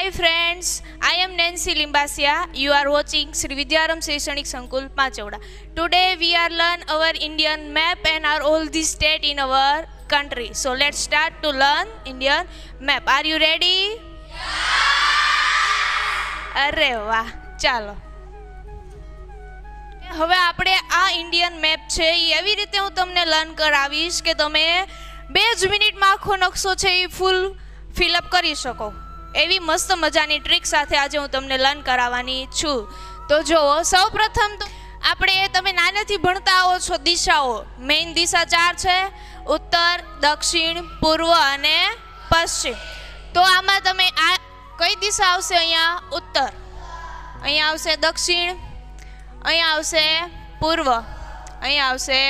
Hi friends, I am Nancy Limbasia. You are watching Sri Vidyaram Shaikshanik Sankul Panchauda. Today we are learn our Indian map and our all the state in our country. So let's start to learn Indian map. Are you ready? અરે વાહ, ચાલો હવે આપણે આ Indian map છે એ એવી રીતે હું તમને લર્ન કરાવીશ કે તમે 2 જ મિનિટમાં આખો નકશો છે એ ફૂલ ફિલઅપ કરી શકો. એવી મસ્ત મજાની ટ્રીક સાથે આજે હું તમને લર્ન કરાવવાની છું. તો જુઓ, સૌપ્રથમ તો આપણે તમે નાનેથી ભણતા આવો છો દિશાઓ. મેઇન દિશા 4 છે: ઉત્તર, દક્ષિણ, પૂર્વ અને પશ્ચિમ. તો આમાં તમે આ કઈ દિશા આવશે? અહીંયા ઉત્તર, અહીંયા આવશે દક્ષિણ, અહીંયા આવશે પૂર્વ, અહીંયા આવશે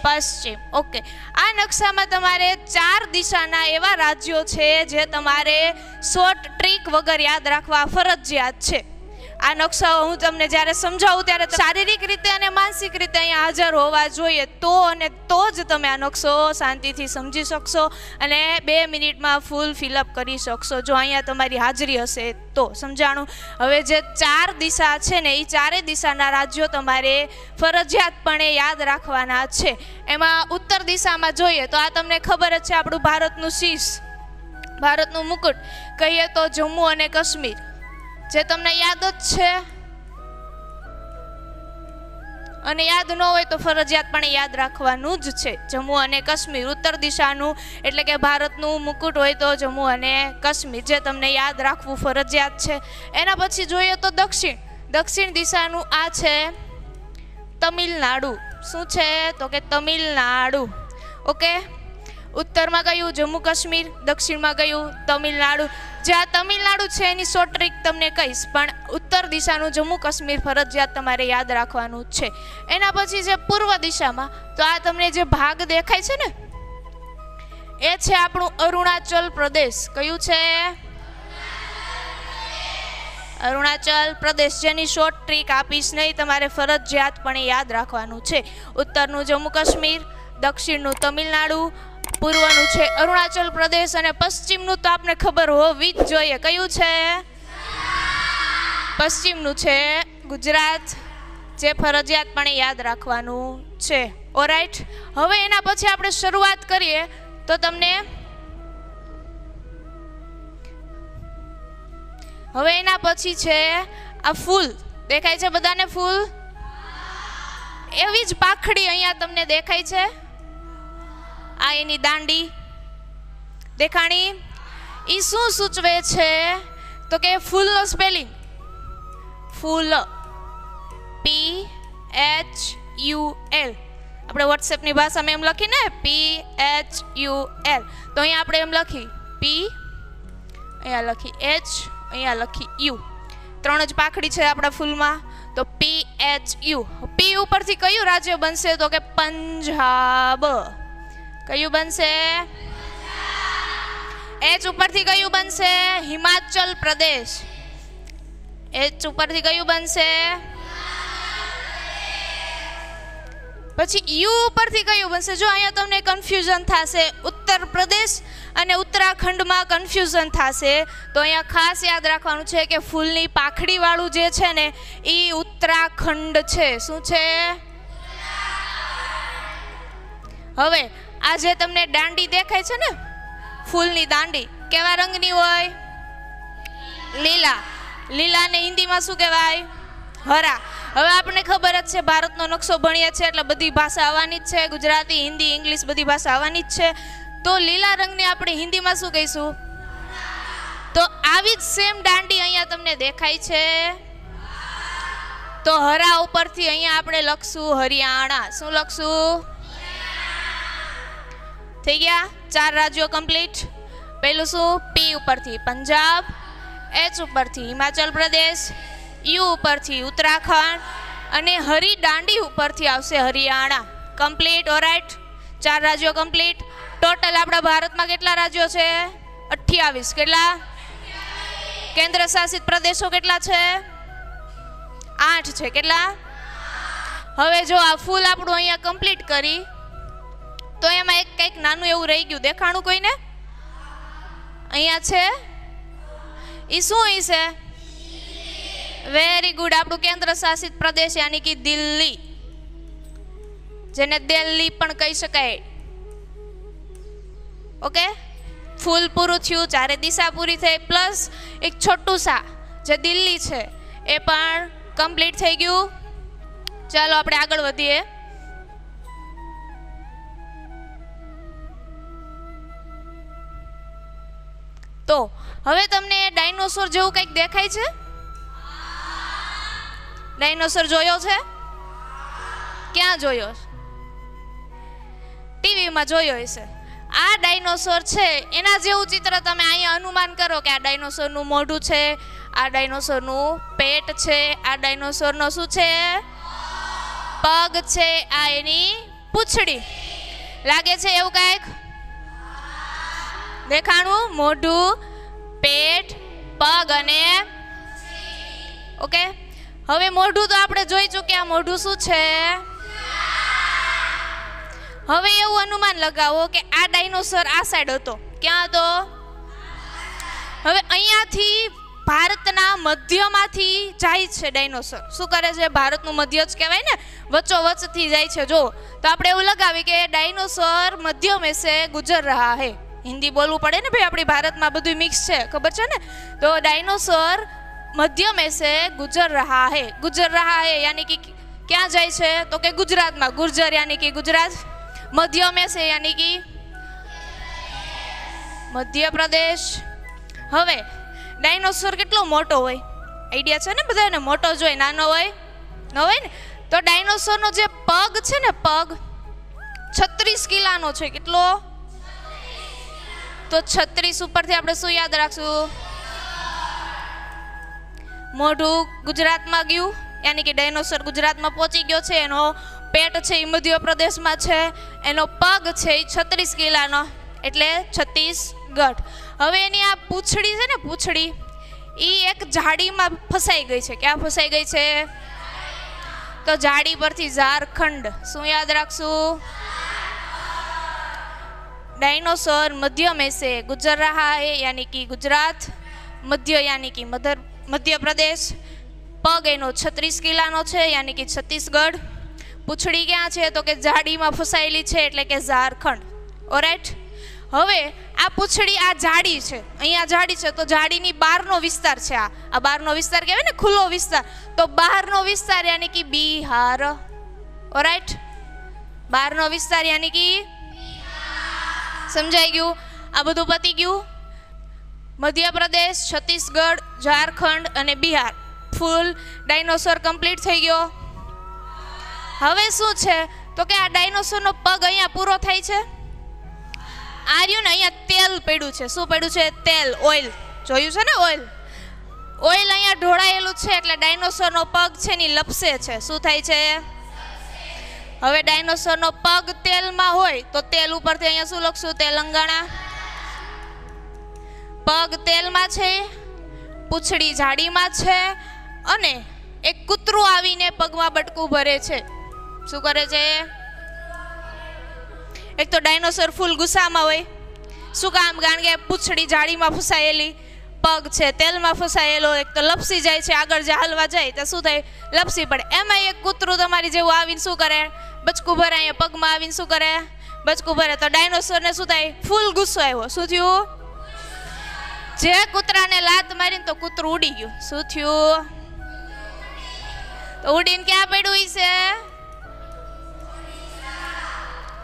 પશ્ચિમ. ઓકે, આ નકશામાં તમારે 4 દિશાના એવા રાજ્યો છે જે તમારે શોર્ટ ટ્રીક વગર યાદ રાખવા ફરજિયાત છે. આ નકશાઓ હું તમને જ્યારે સમજાવું ત્યારે શારીરિક રીતે અને માનસિક રીતે અહીંયા હાજર હોવા જોઈએ, તો જ તમે આ નકશો શાંતિથી સમજી શકશો અને 2 મિનિટમાં ફૂલ ફિલઅપ કરી શકશો. જો અહીંયા તમારી હાજરી હશે તો સમજાણું. હવે જે 4 દિશા છે ને એ 4 દિશાના રાજ્યો તમારે ફરજિયાતપણે યાદ રાખવાના છે. એમાં ઉત્તર દિશામાં જોઈએ તો આ તમને ખબર જ છે, આપણું ભારતનું શીશ, ભારતનું મુકુટ કહીએ તો જમ્મુ અને કાશ્મીર, જે તમને યાદ જ છે. અને યાદ ન હોય તો ફરજિયાતપણે યાદ રાખવાનું જ છે, જમ્મુ અને કાશ્મીર. ઉત્તર દિશાનું એટલે કે ભારતનું મુકુટ હોય તો જમ્મુ અને કાશ્મીર, જે તમને યાદ રાખવું ફરજિયાત છે. એના પછી જોઈએ તો દક્ષિણ દિશાનું આ છે તમિલનાડુ. શું છે? તો કે તમિલનાડુ. ઓકે, ઉત્તરમાં કયું? જમ્મુ કાશ્મીર. દક્ષિણમાં કયું? તમિલનાડુ. જે આ તમિલનાડુ છે એની શોર્ટ ટ્રીક તમને કહીશ, પણ ઉત્તર દિશાનું જમ્મુ કાશ્મીર ફરજિયાત તમારે યાદ રાખવાનું છે. એના પછી જે પૂર્વ દિશામાં, તો આ તમને જે ભાગ દેખાય છે ને એ છે આપણું અરુણાચલ પ્રદેશ. કયું છે? અરુણાચલ પ્રદેશ, જેની શોર્ટ ટ્રીક આપીશ નહીં, તમારે ફરજિયાતપણે યાદ રાખવાનું છે. ઉત્તરનું જમ્મુ કાશ્મીર, દક્ષિણનું તમિલનાડુ, પૂર્વનું છે અરુણાચલ પ્રદેશ અને પશ્ચિમનું તો આપને ખબર હોવી જ જોઈએ. કયું છે? પશ્ચિમનું છે ગુજરાત, જે ફરજિયાતપણે યાદ રાખવાનું છે. ઓરાઈટ, હવે એના પછી આપણે શરૂઆત કરીએ તો તમને હવે એના પછી છે આ ફૂલ દેખાય છે બધાને? ફૂલ એવી જ પાખડી અહીંયા તમને દેખાય છે. આ એની દાંડી દેખાણી. એ શું સૂચવે છે? તો કે ફૂલનો સ્પેલિંગ ફૂલ, PHUL. આપણે વોટ્સએપની ભાષામાં એમ લખીને PHUL, તો અહીંયા આપણે એમ લખી P, અહીંયા લખી H, અહીંયા લખી U. 3 જ પાખડી છે આપણા ફૂલમાં, તો PHU. P ઉપરથી કયું રાજ્ય બનશે? તો કે પંજાબ. કયું બનશે? H ઉપરથી કયું બનશે? હિમાચલ પ્રદેશ. H ઉપરથી કયું બનશે? પછી U ઉપરથી કયું બનશે? જો અહીંયા તમને કન્ફ્યુઝન થશે, ઉત્તર પ્રદેશ અને ઉત્તરાખંડમાં કન્ફ્યુઝન થશે, તો અહીંયા ખાસ યાદ રાખવાનું છે કે ફૂલની પાખડી વાળું જે છે ને એ ઉત્તરાખંડ છે. શું છે? હવે આ જે તમને દાંડી દેખાય છે ને, ફૂલની દાંડી, કેવા રંગની હોય? લીલા. લીલાને હિન્દીમાં શું કહેવાય? હરા. હવે આપણને ખબર જ છે, ભારતનો નકશો ભણીએ છીએ એટલે બધી ભાષા આવવાની જ છે, ગુજરાતી, હિન્દી, ઇંગ્લિશ બધી ભાષા આવવાની જ છે. તો લીલા રંગને આપણે હિન્દીમાં શું કહીશું? તો આવી જ સેમ દાંડી અહીંયા તમને દેખાય છે. તો હરા ઉપરથી અહીંયા આપણે લખશું હરિયાણા. શું લખશું? થઈ ગયા 4 રાજ્યો કમ્પ્લીટ. પહેલું શું? P ઉપરથી પંજાબ, H ઉપરથી હિમાચલ પ્રદેશ, U ઉપરથી ઉત્તરાખંડ અને હરી દાંડી ઉપરથી આવશે હરિયાણા. કમ્પ્લીટ. ઓરાઈટ, 4 રાજ્યો કમ્પ્લીટ. ટોટલ આપણા ભારતમાં કેટલા રાજ્યો છે? 28. કેટલા? કેન્દ્ર શાસિત પ્રદેશો કેટલા છે? 8 છે. કેટલા? હવે જો આ ફૂલ આપણું અહીંયા કમ્પ્લીટ કરી, તો એમાં એક કંઈક નાનું એવું રહી ગયું. દેખાણું કોઈને? અહીંયા છે એ શું છે? વેરી ગુડ, આપણું કેન્દ્ર શાસિત પ્રદેશ યાની કે દિલ્હી, જેને દિલ્હી પણ કહી શકાય. ઓકે, ફૂલ પૂરું થયું, ચારે દિશા પૂરી થઈ, પ્લસ એક છોટું સા જે દિલ્હી છે એ પણ કમ્પ્લીટ થઈ ગયું. ચાલો આપણે આગળ વધીએ. તો હવે તમને ડાયનોસોર જેવું કંઈક દેખાય છે? ડાયનોસોર જોયો છે? ક્યાં જોયો? ટીવીમાં જોયો હશે. આ ડાયનોસોર છે એના જેવું ચિત્ર તમે અહીંયા અનુમાન કરો કે આ ડાયનોસોરનું મોઢું છે, આ ડાયનોસોરનું પેટ છે, આ ડાયનોસોરનો શું છે? પગ છે, આ એની પૂંછડી. લાગે છે એવું કંઈક? દેખાણું? મોઢું, પેટ, પગ અને ઓકે. હવે મોઢું તો આપણે જોઈ ચૂક્યા, મોઢું શું છે? હવે એવું અનુમાન લગાવો કે આ ડાયનોસોર આ સાઈડ હતો. ક્યાં હતો? હવે અહીંયાથી ભારતના મધ્યમાંથી જાય છે ડાયનોસોર. શું કરે છે? ભારતનું મધ્ય જ કહેવાય ને, વચ્ચોવચ્ચથી જાય છે. જો તો આપણે એવું લગાવી કે ડાયનોસોર મધ્ય में से गुजर रहा है. हिंदी बोलવું પડે ને ભાઈ, આપણી ભારતમાં બધું મિક્સ છે, ખબર છે ને? તો ડાયનોસોર मध्य में से गुजर रहा है. गुजर रहा है यानी कि क्या जाए છે? તો કે ગુજરાતમાં. ગુર્જર यानी कि गुजरात. मध्य में से यानी कि मध्य प्रदेश. હવે ડાયનોસોર કેટલો મોટો હોય? આઈડિયા છે ને બધાને? મોટો જ હોય, નાનો હોય ન હોય ને? તો ડાયનોસોરનો જે પગ છે ને, પગ 36 કિલોનો છે. કેટલો? તો 36 ઉપરથી આપણે શું યાદ રાખશું? મોઢું ગુજરાતમાં ગયું યાની કે ડાયનોસોર ગુજરાતમાં પહોંચી ગયો છે. એનો પેટ છે એ મધ્ય પ્રદેશમાં છે. એનો પગ છે એ 36 કિલોનો, એટલે છત્તીસગઢ. હવે એની આ પૂંછડી છે ને, પૂંછડી એ એક ઝાડીમાં ફસાઈ ગઈ છે. ક્યાં ફસાઈ ગઈ છે? તો ઝાડી પરથી ઝારખંડ. શું યાદ રાખશું? डायनोसोर मध्य में से गुजर रहा है यानी कि गुजरात. मध्य यानी कि मध्य प्रदेश. पग एनो 36 किलोनो છે यानी कि छत्तीसगढ़. પૂંછડી ક્યાં છે? તો કે ઝાડીમાં ફસાયેલી છે, એટલે કે ઝારખંડ. ઓરાઈટ. હવે આ પૂંછડી, આ ઝાડી છે, અહીંયા ઝાડી છે, તો ઝાડીની બહારનો વિસ્તાર છે. આ બહારનો વિસ્તાર કહેવાય ને, ખુલ્લો વિસ્તાર. તો બહારનો વિસ્તાર યાની કે બિહાર. ઓરાઈટ. બહારનો વિસ્તાર યાની કે સમજાઈ ગયું? આ બધું પતી ગયું. મધ્ય પ્રદેશ, છત્તીસગઢ, ઝારખંડ અને બિહાર, ફૂલ ડાયનોસોર કમ્પ્લીટ થઈ ગયો. હવે શું છે? તો કે આ ડાયનોસોરનો પગ અહીંયા પૂરો થાય છે. આ રહ્યું ને, અહીંયા તેલ પડ્યું છે. શું પડ્યું છે? તેલ, ઓઇલ. જોયું છે ને? ઓઇલ. ઓઇલ અહીંયા ઢોળાયેલું છે, એટલે ડાયનોસોરનો પગ છે ને લપસે છે. શું થાય છે? હવે ડાયનોસોરનો પગ તેલમાં હોય તો તેલ ઉપરથી અહીંયા શું લખશું? તેલંગાણા. પગ તેલમાં છે, પૂંછડી ઝાડીમાં છે, અને એક કૂતરું આવીને પગમાં બટકું ભરે છે. શું કરે છે? એક તો ડાયનોસોર ફૂલ ગુસ્સામાં હોય. શું કામ? કારણ કે પૂંછડી ઝાડીમાં ફસાયેલી, પગ છે તેલમાં ફસાયેલો, એક તો લપસી જાય છે. આગળ જે હાલવા જાય તો શું થાય? લપસી પડે. એમાં એક કૂતરું તમારી જેવું આવીને શું કરે? બચકું ભરે. અહીંયા પગમાં આવીને શું કરે? બચકું ભરે. તો ડાયનોસોરને શું થાય? ફૂલ ગુસ્સો આવ્યો. શું થયું? જે કૂતરાને લાત મારીને તો કૂતરું ઉડી ગયું. શું થયું? તો ઉડીને ક્યાં પડ્યું છે?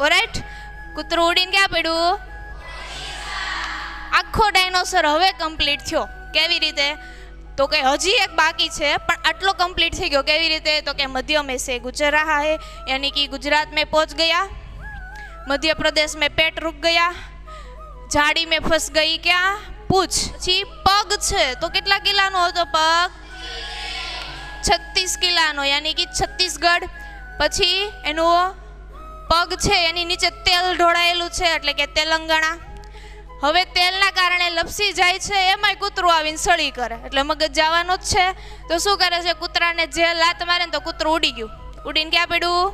ઓરાઈટ. કૂતરું ઉડીને ક્યાં પડ્યું? આખો ડાયનોસોર હવે કમ્પ્લીટ થયો. કેવી રીતે? તો કે હજી એક બાકી છે, પણ આટલો કમ્પ્લીટ થઈ ગયો. કેવી રીતે? તો કે મध्य में से गुजर रहा है यानी कि गुजरात में पहुंच गया. मध्य प्रदेश में पेट रुक गया. झाड़ी में फंस गई क्या? पूछ. પછી પગ છે તો કેટલા કિલોનો હતો પગ? 36 કિલોનો यानी कि छत्तीसगढ़. પછી એનો પગ છે એની નીચે તેલ ઢોળાયેલું છે, એટલે કે તેલંગાણા. હવે તેલના કારણે લપસી જાય છે, એમાંય કૂતરું આવીને સળી કરે, એટલે મગજ જવાનું જ છે. તો શું કરે છે? કૂતરાને જે લાત મારે ને તો કૂતરું ઉડી ગયું. ઉડીને ક્યાં પડ્યું?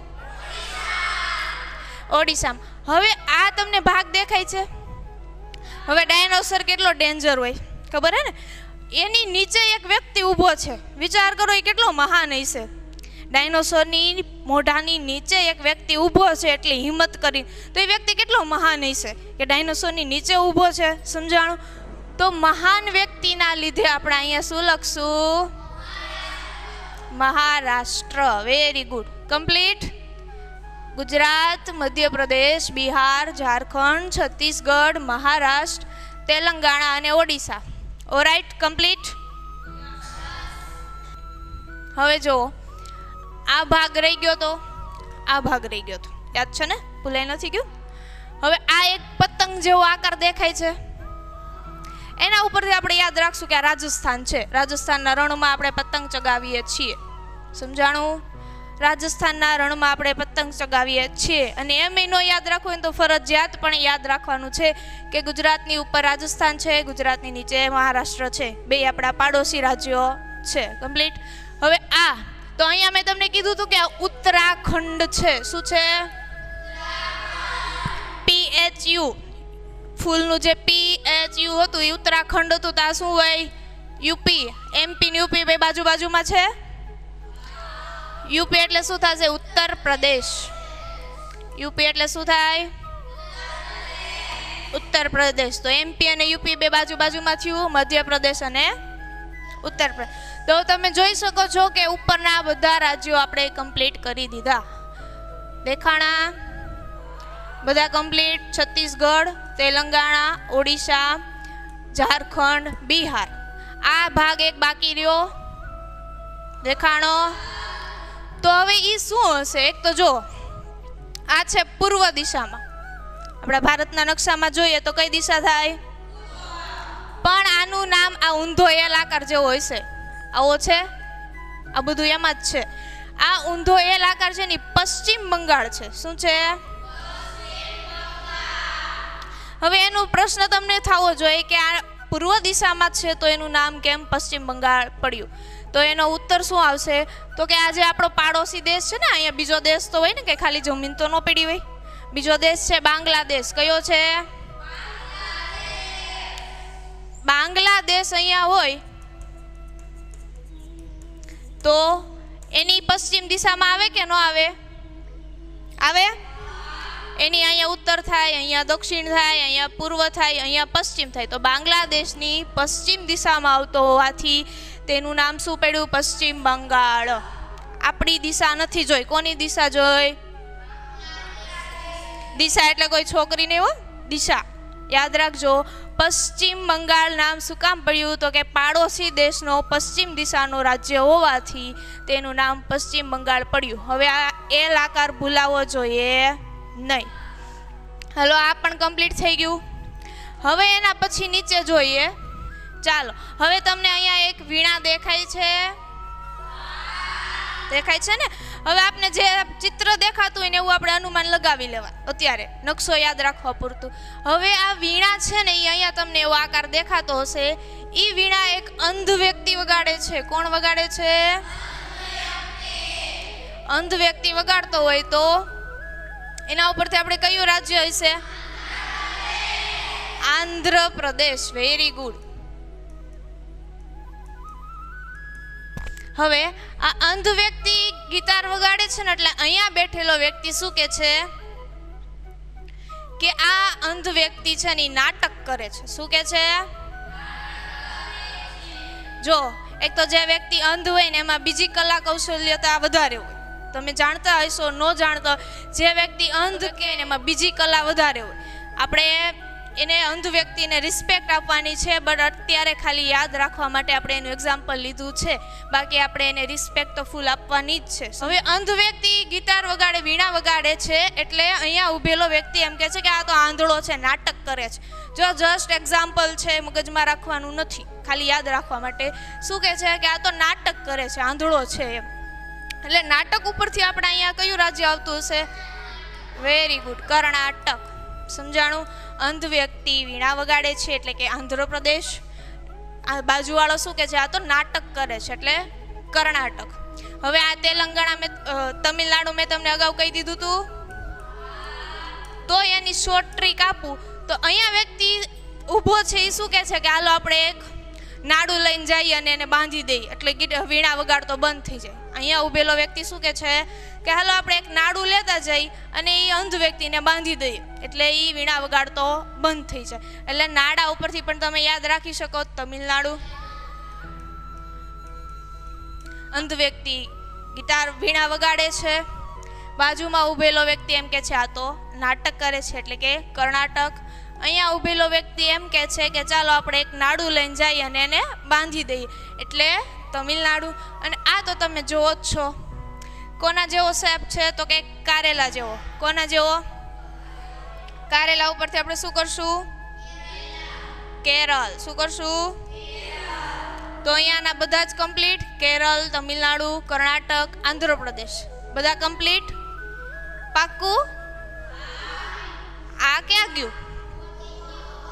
ઓડિશામાં. હવે આ તમને ભાગ દેખાય છે. હવે ડાયનોસોર કેટલો ડેન્જર હોય ખબર હે ને? એની નીચે એક વ્યક્તિ ઊભો છે. વિચાર કરો એ કેટલો મહાન હશે. ડાયનોસોરની મોઢાની નીચે એક વ્યક્તિ ઊભો છે એટલી હિંમત કરી, તો એ વ્યક્તિ કેટલો મહાન હશે કે ડાયનોસોરની નીચે ઊભો છે. સમજાણું? તો મહાન વ્યક્તિના લીધે આપણે અહીંયા શું લખશું? Maharashtra. Very good. Complete. Gujarat, Madhya Pradesh, Bihar, Jharkhand, Chhattisgarh, Maharashtra, Telangana અને ઓડિશા. Or right, complete. હવે જો આ ભાગ રહી ગયો તો આ ભાગ રહી ગયો તો યાદ છે ને? ભૂલાઈ નથી ગયું? હવે આ એક પતંગ જેવો આકાર દેખાય છે, એના ઉપરથી આપણે યાદ રાખશું કે આ રાજસ્થાન છે. રાજસ્થાનના રણમાં આપણે પતંગ ચગાવીએ છીએ. સમજાણું? રાજસ્થાનના રણમાં આપણે પતંગ ચગાવીએ છીએ. અને એમ ન યાદ રાખવું હોય તો ફરજિયાત પણ યાદ રાખવાનું છે કે ગુજરાતની ઉપર રાજસ્થાન છે, ગુજરાતની નીચે મહારાષ્ટ્ર છે. બે આપણા પાડોશી રાજ્યો છે. કમ્પ્લીટ. હવે આ તો અહીંયા મેં તમને કીધું હતું કે આ ઉત્તરાખંડ છે. શું છે? PHU. ફૂલનું જે PHU હતું એ ઉત્તરાખંડ હતું. તો આ શું હોય? યુપી. MP ને યુપી બે બાજુ બાજુમાં છે. યુપી એટલે શું થશે? ઉત્તર પ્રદેશ. યુપી એટલે શું થાય? ઉત્તર પ્રદેશ. તો MP અને યુપી બે બાજુ બાજુમાં થયું, મધ્યપ્રદેશ અને ઉત્તર પ્રદેશ. તો તમે જોઈ શકો છો કે ઉપરના બધા રાજ્યો આપણે કમ્પ્લીટ કરી દીધા. દેખાણા બધા કમ્પ્લીટ. છત્તીસગઢ, તેલંગાણા, ઓડિશા, ઝારખંડ, બિહાર. આ ભાગ એક બાકી રહ્યો. દેખાણો? તો હવે એ શું હશે? એક તો જો આ છે પૂર્વ દિશામાં. આપણા ભારતના નકશામાં જોઈએ તો કઈ દિશા થાય? પણ આનું નામ આ ઊંધો એલ આકાર જેવો હોય છે. આવો છે, આ બધું એમાં જ છે. આ ઊંધો એલ આકાર છે ને પશ્ચિમ બંગાળ છે. શું છે? હવે એનો પ્રશ્ન તમને થવો જોઈએ કે આ પૂર્વ દિશામાં છે તો એનું નામ કેમ પશ્ચિમ બંગાળ પડ્યું? તો એનો ઉત્તર શું આવશે? તો કે આજે આપણો પાડોશી દેશ છે ને, અહીંયા બીજો દેશ તો હોય ને કે ખાલી જમીન તો ન પડી હોય. બીજો દેશ છે બાંગ્લાદેશ. કયો છે? બાંગ્લાદેશ અહીંયા હોય તો એની પશ્ચિમ દિશામાં આવે કે ન આવે? આવે. એની અહીંયા ઉત્તર થાય, અહીંયા દક્ષિણ થાય, અહીંયા પૂર્વ થાય, અહીંયા પશ્ચિમ થાય. તો બાંગ્લાદેશની પશ્ચિમ દિશામાં આવતો હોવાથી તેનું નામ શું પડ્યું? પશ્ચિમ બંગાળ. આપણી દિશા નથી જોઈ. કોની દિશા જોઈ? દિશા એટલે કોઈ છોકરી ને હો, દિશા. યાદ રાખજો. પશ્ચિમ બંગાળ નામ શું કામ પડ્યું? તો કે પાડોશી દેશનો પશ્ચિમ દિશાનો રાજ્ય હોવાથી તેનું નામ પશ્ચિમ બંગાળ પડ્યું. હવે આ એલ આકાર ભૂલાવો જોઈએ નહીં. હલો, આ પણ કમ્પ્લીટ થઈ ગયું. હવે એના પછી નીચે જોઈએ. ચાલો, હવે તમને અહીંયા એક વીણા દેખાય છે? દેખાય છે ને? હવે આપને જે ચિત્ર દેખાતું હોય ને એવું આપણે અનુમાન લગાવી લેવા. અત્યારે નકશો યાદ રાખવા પૂરતું. હવે આ વીણા છે ને એ અહીંયા તમને એવો આકાર દેખાતો હશે. એ વીણા એક અંધ વ્યક્તિ વગાડે છે. કોણ વગાડે છે? અંધ વ્યક્તિ વગાડતો હોય તો એના ઉપરથી આપણે કયું રાજ્ય હશે? આંધ્રપ્રદેશ. Very good. હવે આ અંધ વ્યક્તિ ગિટાર વગાડે છે ને એટલે અહીંયા બેઠેલો વ્યક્તિ શું કે છે કે આ અંધ વ્યક્તિ છે ને નાટક કરે છે. શું કે છે? જો એક તો જે વ્યક્તિ અંધ હોય ને એમાં બીજી કલા કૌશલ્યતા વધારે હોય. તમે જાણતા હશો, ન જાણતા, જે વ્યક્તિ અંધ કે એમાં બીજી કલા વધારે હોય. આપણે એને અંધ વ્યક્તિને રિસ્પેક્ટ આપવાની છે, બટ અત્યારે ખાલી યાદ રાખવા માટે આપણે એનું એક્ઝામ્પલ લીધું છે. બાકી આપણે એને રિસ્પેક્ટ તો ફૂલ આપવાની જ છે. હવે અંધ વ્યક્તિ ગિટાર વગાડે, વીણા વગાડે છે એટલે અહીંયા ઊભેલો વ્યક્તિ એમ કહે છે કે આ તો આંધળો છે, નાટક કરે છે. જો જસ્ટ એક્ઝામ્પલ છે, મગજમાં રાખવાનું નથી, ખાલી યાદ રાખવા માટે. શું કહે છે કે આ તો નાટક કરે છે, આંધળો છે એમ. એટલે નાટક ઉપરથી આપણે અહીંયા કયું રાજ્ય આવતું હશે? Very good, Karnataka. સમજાણું? અંધ વ્યક્તિ વીણા વગાડે છે એટલે કે આંધ્રપ્રદેશ. આ બાજુવાળો શું કે છે? આ તો નાટક કરે છે એટલે કર્ણાટક. હવે આ તેલંગાણા મેં તમિલનાડુ મેં તમને અગાઉ કહી દીધું હતું. તો એની શોર્ટ ટ્રીક આપું તો અહીંયા વ્યક્તિ ઊભો છે એ શું કહે છે કે હાલો આપણે એક નાડું લઈને જઈએ અને એને બાંધી દઈએ એટલે વીણા વગાડતો બંધ થઈ જાય. અહીંયા ઊભેલો વ્યક્તિ શું કહે છે કે હાલો આપણે એક નાડું લેતા જઈ અને એ અંધ વ્યક્તિને બાંધી દઈએ એટલે એ વીણા વગાડતો બંધ થઈ જાય. એટલે નાડા ઉપરથી પણ તમે યાદ રાખી શકો. તમિલનાડુ, અંધ વ્યક્તિ ગિટાર વીણા વગાડે છે, બાજુમાં ઊભેલો વ્યક્તિ એમ કે છે આ તો નાટક કરે છે એટલે કે કર્ણાટક. અહીંયા ઊભેલો વ્યક્તિ એમ કે છે કે ચાલો આપણે એક નાડું લઈને જઈએ અને એને બાંધી દઈએ એટલે તમિલનાડુ. અને આ તો તમે જોવો જ છો કોના જેવો શેપ છે તો કે કારેલા જેવો. કોના જેવો? કારેલા ઉપરથી આપણે શું કરશું? કેરળ. શું કરશું? તો અહીંયાના બધા જ કમ્પ્લીટ. કેરળ, તમિલનાડુ, કર્ણાટક, આંધ્રપ્રદેશ બધા કમ્પ્લીટ. પાક્કું? આ ક્યાં ગયું?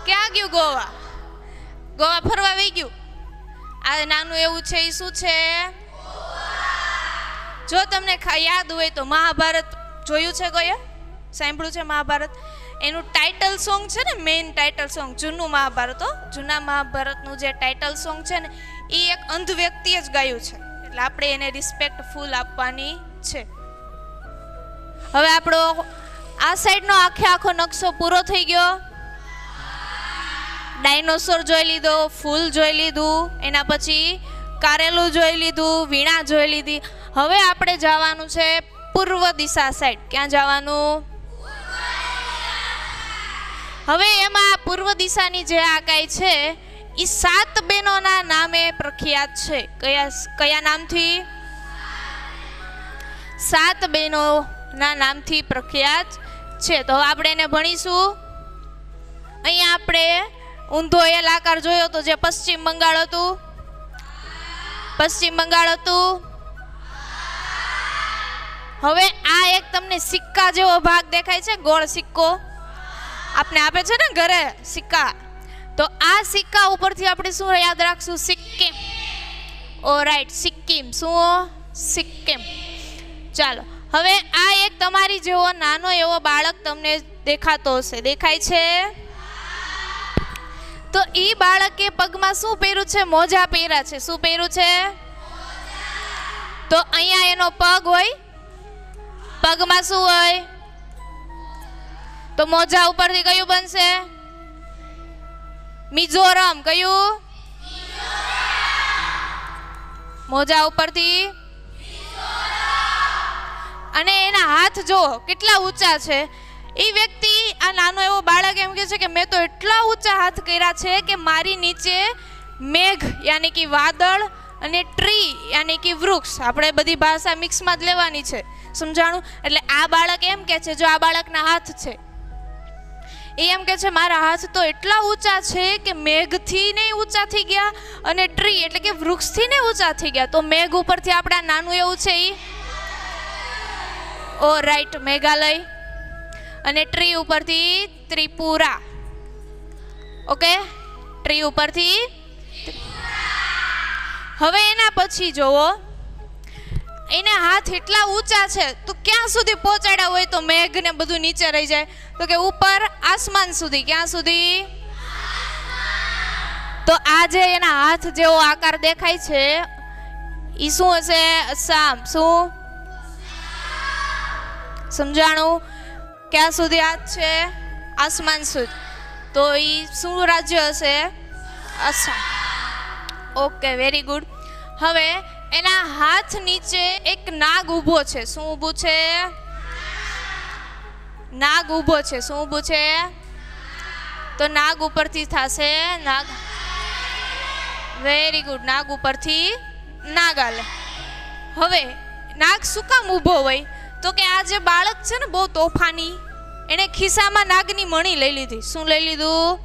ક્યાં ગયું? ગોવા. ગોવા ફરવા વહી ગયું. આ નાનું એવું છે એ શું છે? જો તમને યાદ હોય તો મહાભારત જોયું છે કોઈએ? સાંભળ્યું છે મહાભારત? એનું ટાઇટલ સોંગ છે ને, મેઇન ટાઇટલ સોંગ જૂનું મહાભારત, જૂના મહાભારતનું જે ટાઇટલ સોંગ છે ને એ એક અંધ વ્યક્તિએ જ ગાયું છે એટલે આપણે એને રિસ્પેક્ટ ફૂલ આપવાની છે. હવે આપણો આ સાઈડનો આખો નકશો પૂરો થઈ ગયો. ડાયનોસોર જોઈ લીધો, ફૂલ જોઈ લીધું, એના પછી કારેલું જોઈ લીધું, વીણા જોઈ લીધી. હવે આપણે જવાનું છે પૂર્વ દિશા સાઈડ. ક્યાં જવાનું? હવે એમાં પૂર્વ દિશાની જે આકાઈ છે એ 7 બહેનોના નામે પ્રખ્યાત છે. કયા નામથી? 7 બહેનોના નામથી પ્રખ્યાત છે. તો આપણે એને ભણીશું. અહીંયા આપણે ઊંધો એલ આકાર જોયો તો જે પશ્ચિમ બંગાળ હતું. પશ્ચિમ બંગાળ હતું. હવે આ એક તમને સિક્કા જેવો ભાગ દેખાય છે, ગોળ સિક્કો આપણે આપે છે ને ઘરે સિક્કા. તો આ સિક્કા ઉપરથી આપણે શું યાદ રાખશું? સિક્કિમ. ઓરાઈટ, સિક્કિમ. શું? સિક્કિમ. ચાલો હવે આ એક તમારી જેવો નાનો એવો બાળક તમને દેખાતો હશે. દેખાય છે? તો એ બાળકે પગમાં શું પહેર્યું છે? મોજા પહેર્યા છે. શું પહેર્યું છે? તો અહીંયા એનો પગ હોય, પગમાં શું હોય? તો મોજા ઉપરથી કયું બનશે? મિઝોરમ. કયું? મોજા ઉપરથી. અને એના હાથ જો કેટલા ઊંચા છે. એ વ્યક્તિ, આ નાનો એવો બાળક એમ કહે છે કે મેં તો એટલા ઊંચા હાથ કર્યા છે કે મારી નીચે મેઘ યાની કે વાદળ અને ટ્રી યાની કે વૃક્ષ, આપણે બધી ભાષા મિક્સમાં જ લેવાની છે, સમજાણું? એટલે આ બાળક એમ કે છે, જો આ બાળકના હાથ છે એ એમ કે છે મારા હાથ તો એટલા ઊંચા છે કે મેઘથી નહીં ઊંચા થઈ ગયા અને ટ્રી એટલે કે વૃક્ષથી નહીં ઊંચા થઈ ગયા. તો મેઘ ઉપરથી આપણા નાનું એવું છે એ ઓ રાઈટ મેઘાલય, અને ટ્રી ઉપરથી ત્રિપુરા. ઓકે, ટ્રી ઉપરથી. હવે એના પછી જોવો એને હાથ એટલા ઊંચા છે તો ક્યાં સુધી પહોંચાડ્યા હોય તો મેઘ ને બધું નીચે રહી જાય? તો કે ઉપર આસમાન સુધી. ક્યાં સુધી? તો આ જે એના હાથ જેવો આકાર દેખાય છે ઈ શું હશે? અસામ. શું સમજાણું? ક્યાં સુધી હાથ છે? આસમાન સુધી. તો ઈ શું રાજ્ય હશે? અસામ. Okay, very good. હવે એના હાથ નીચે એક નાગ ઊભો છે. શું ઊભું છે? નાગ ઊભો છે. શું ઊભું છે? તો નાગ ઉપરથી થશે નાગ. Very good. નાગ ઉપરથી નાગાલે. હવે નાગ શું કામ ઊભો હોય? તો કે આ જે બાળક છે ને બહુ તોફાની, એને ખિસ્સામાં નાગની મણી લઈ લીધી. શું લઈ લીધું?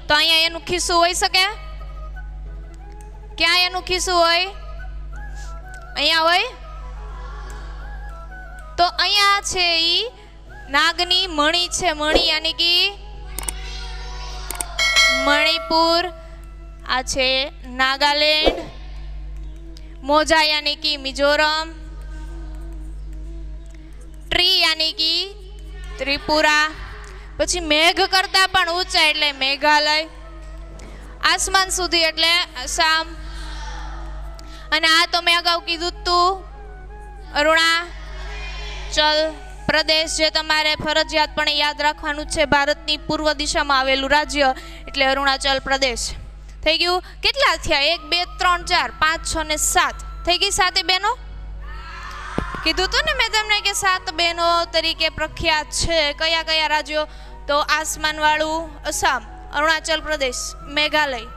તો અહીંયા એનું ખિસ્સું હોઈ શકે? ક્યાં એનું ખિસ્સું હોય? અહીંયા હોય. તો અહીંયા છે ઈ નાગની મણી છે. મણી યાની કે મણિપુર. આ છે નાગાલેન્ડ. મોજા યાની કે મિઝોરમ. ટ્રી યાની કે ત્રિપુરા. પછી મેઘ કરતા પણ ઊંચા એટલે મેઘાલય. આસમાન સુધી એટલે આસામ. અને આ તો મેં અગાઉ કીધું તું, અરુણાચલ પ્રદેશ, જે તમારે ફરજિયાતપણે યાદ રાખવાનું છે. ભારતની પૂર્વ દિશામાં આવેલું રાજ્ય એટલે અરુણાચલ પ્રદેશ. થઈ ગયું? કેટલા થયા? 1 2 3 4 5 6 ને 7 થઈ ગઈ. 7 બહેનો. કીધું તું ને મેં તમને કે 7 બહેનો તરીકે પ્રખ્યાત છે. કયા કયા રાજ્યો? તો આસમાનવાળું અસમ, અરુણાચલ પ્રદેશ, મેઘાલય,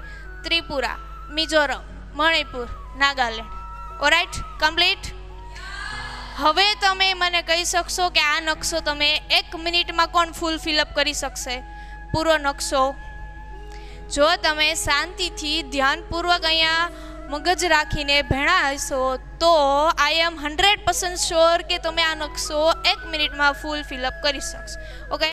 ત્રિપુરા, મિઝોરમ, મણિપુર, નાગાલેન્ડ. Or right, complete. હવે તમે મને કહી શકશો કે આ નકશો તમે 1 મિનિટમાં કોણ ફૂલ ફિલઅપ કરી શકશે? પૂરો નકશો જો તમે શાંતિથી ધ્યાનપૂર્વક અહીંયા મગજ રાખીને ભેણા હશો તો આઈ એમ 100% શ્યોર કે તમે આ નકશો 1 મિનિટમાં ફૂલ ફિલઅપ કરી શકશો. ઓકે.